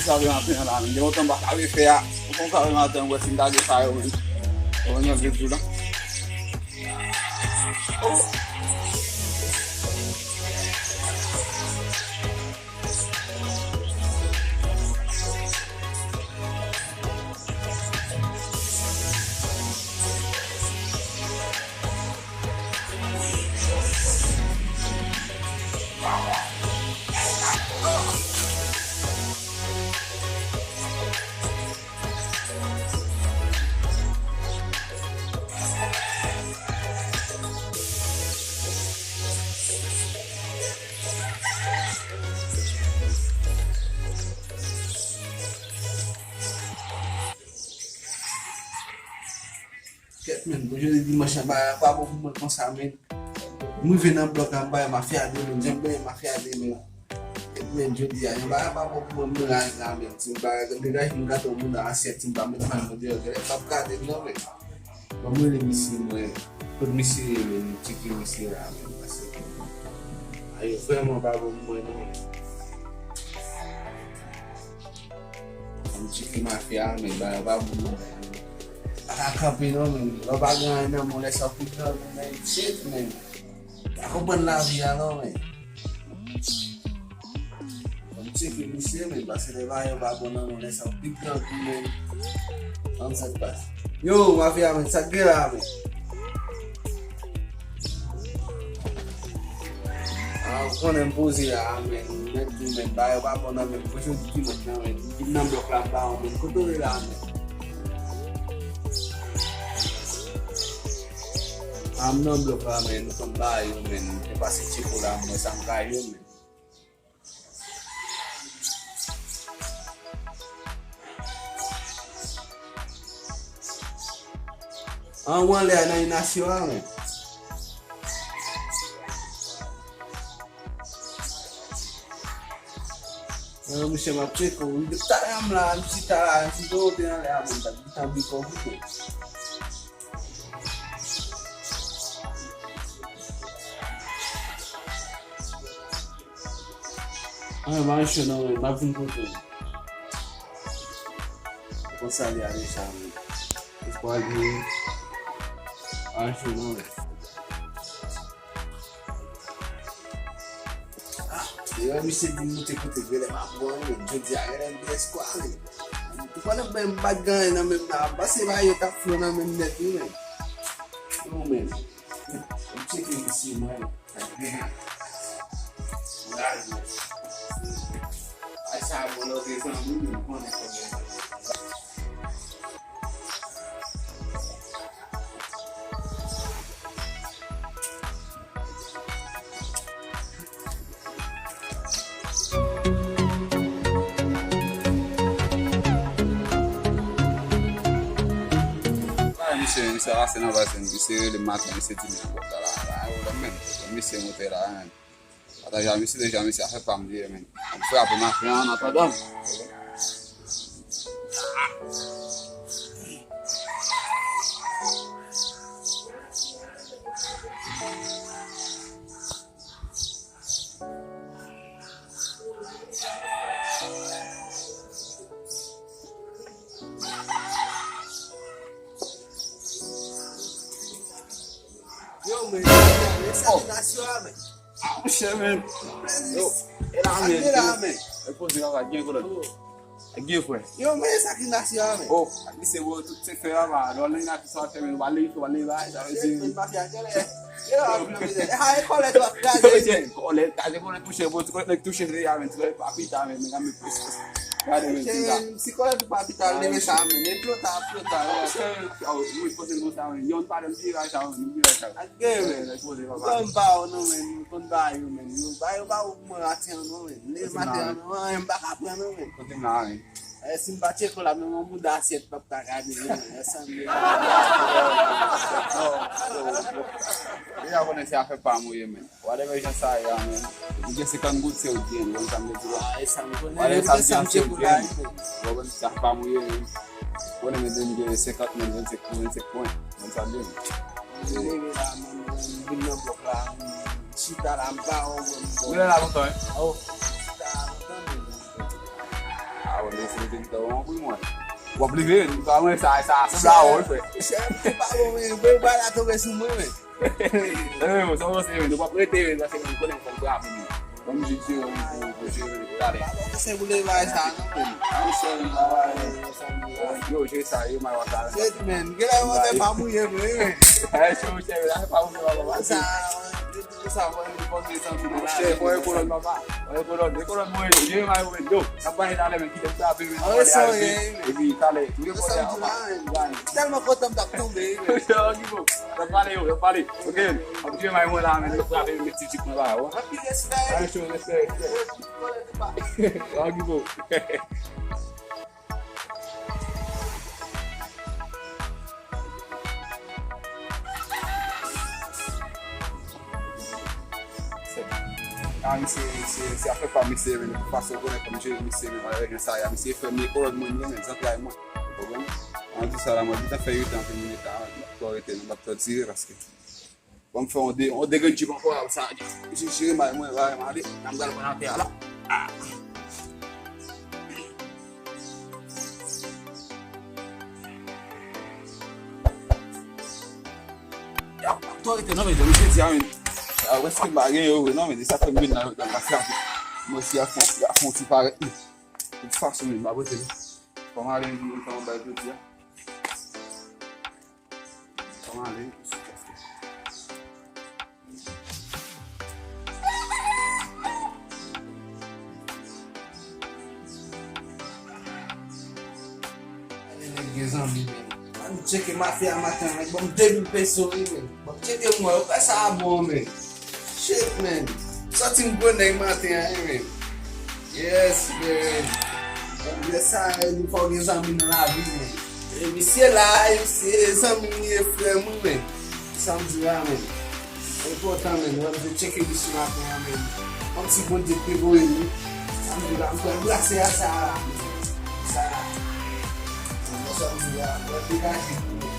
Sabe uma pena lá, eu também estava feia, o cara não tem uma cidade saiu, eu não vi tudo. Je dis machin pas beaucoup de pensamento. Moi venant bloc en bas mafyade, j'aime bien mafyade mais je dis pas beaucoup de mélange là mais si pas de gars qui gâteau monde dans assiette si pas mettre mal dire pas garder non mais moi les missi moi pour missi chicken missi là parce que ayo vraiment pas beaucoup moi non chicken mafia mais pas beaucoup Akapino men, babagan na mo sa putol men, shit men. Ako ban la viano men. Ang chicken misé men, basi de bayo bago na mo sa putol men. Ang sapas. Yo, mafia men, sagira men. Konen pozi ya men, men bayo bago na men, ko di man na men, di nam do plan ba men, ko to la men. I'm not blocking men, come by you men, e passi chicola, mo sangai you men. Wale ana inasio men. Me chama Chico, tá lá, se tá, se do tem lá, tá bico bico. Mas não, mas vim com tudo. Vou sair ali, sabe? Pode acho não. Eu me senti muito cotovelo, mas bom, eu dizia, era de escola. Tu quando bem bagagem na mesma, basta vai eu tá falando na mesma daqui, né? Não mesmo. Eu tinha que ir sim, mano. Essa bola que são muito bom, né? Misi rasa na basi misi le mata misi tini bota la o la men misi motera ata já misi a repam dire men foi a na fiana tá dando Shemen, yo, era me. Depois de lá aqui agora. Aqui foi. Eu me essa aqui nasceu me. Oh, aqui se vou tudo se ferrar lá. Não nem na só tem no vale vai, já assim. Mafyade é. Eu ai colete a casa. Colete, tá depois tu chegou, tu chegou já, tu vai papita me, me dá me. Gade men sin da. Si konen di pa bital leve sa men, e plota. Mwen pose mwen sa men, yon pa dem tiraj sa men, yon tiraj sa. Ake men, kon ba ou nou men, kon ba yo men, yo ba ou mwen ati an nou men, le maten an nou, yon baka apren nou men. Kote mna men. Si mba cheko la men, mwen mouda asyet pap Gade men, zanmi. Ya konen se a fe pa mwen men. Whatever jen sa ya men. Mwen gen se kan gout se ou gen, yon sa mwen diwa. Wale sam cheko la men. Mwen se a pa mwen men. Konen men den gen 50 men, 25 point. Mwen sa den. Mwen la men, bin nan blok la, chita la mba ou mwen. Mwen la mwen ton? Chita la mba men. Wè se mwen te wè pou mwen. Wè plive, mwen sa la ou fè. Se mwen pa ou men, mwen ba la tobe sou mwen men. Mwen sa mwen se men, wè prete men, wè se mwen konen kon kwa men. Mwen mwen jiti wè mwen jiri dale. Se mwen le vay sa nan men. Yo, jè sa, yo mwen wata. Se men, gela mwen te pa mouye men. Chou chè, wè pa mwen wata. Sa mwen mwen de san mwen la. Chè, mwen konon mwen pa. Mwen konon mwen yo, jè mwen mwen yo. Kapan e dale men, ki dem sa pe men. Awe so ye. E bi kale. Telman kontem tak tombe men. Yo pale yo, yo pale. Ok, ap jè mwen la men, yo prape men ti chik mwen la. Api respect. Awe chou, respect. Yo gibo. Se a fe pa mi se men, paso konen kom jè mi se men, wale gen sa ya, mi se fe mi koron mwen men, zanti ay mwen. An di sa la mwen, di ta fe yu tan fe mwen ta, kwa rete nan bak to tire raske. Kom fe on de gen jip an kwa, sa jiri mwen wale man de, nan gal kon an te ala. Ya, to rete nan men, de mi se ti a men. Wè se ke bagen yo wè nan men, de sa fe mwen nan mafyade. Mwen si a fon ti pare. De fason men, mwen bote men. Koman alen di yon koman bay bloti ya. Koman alen, sou kaste. Alen gen zanmi men. An cheke mafya maten men, bom 2000 peso men. Bom cheke mwen, ou pa sa abon men. Shit man, soti mwen nèk maten men. Yes man. Mwen sa yon fò gen zanmi nan la vi men. E misye la, misye zanmi nye frè mwen men. Samdi la men. E important men, wè mwen cheke bisi maten men. Mwen si bon de pe boy ni. Samdi la, mwen glase ya sa. Sa. Mwen samdi la, mwen dekaje mwen.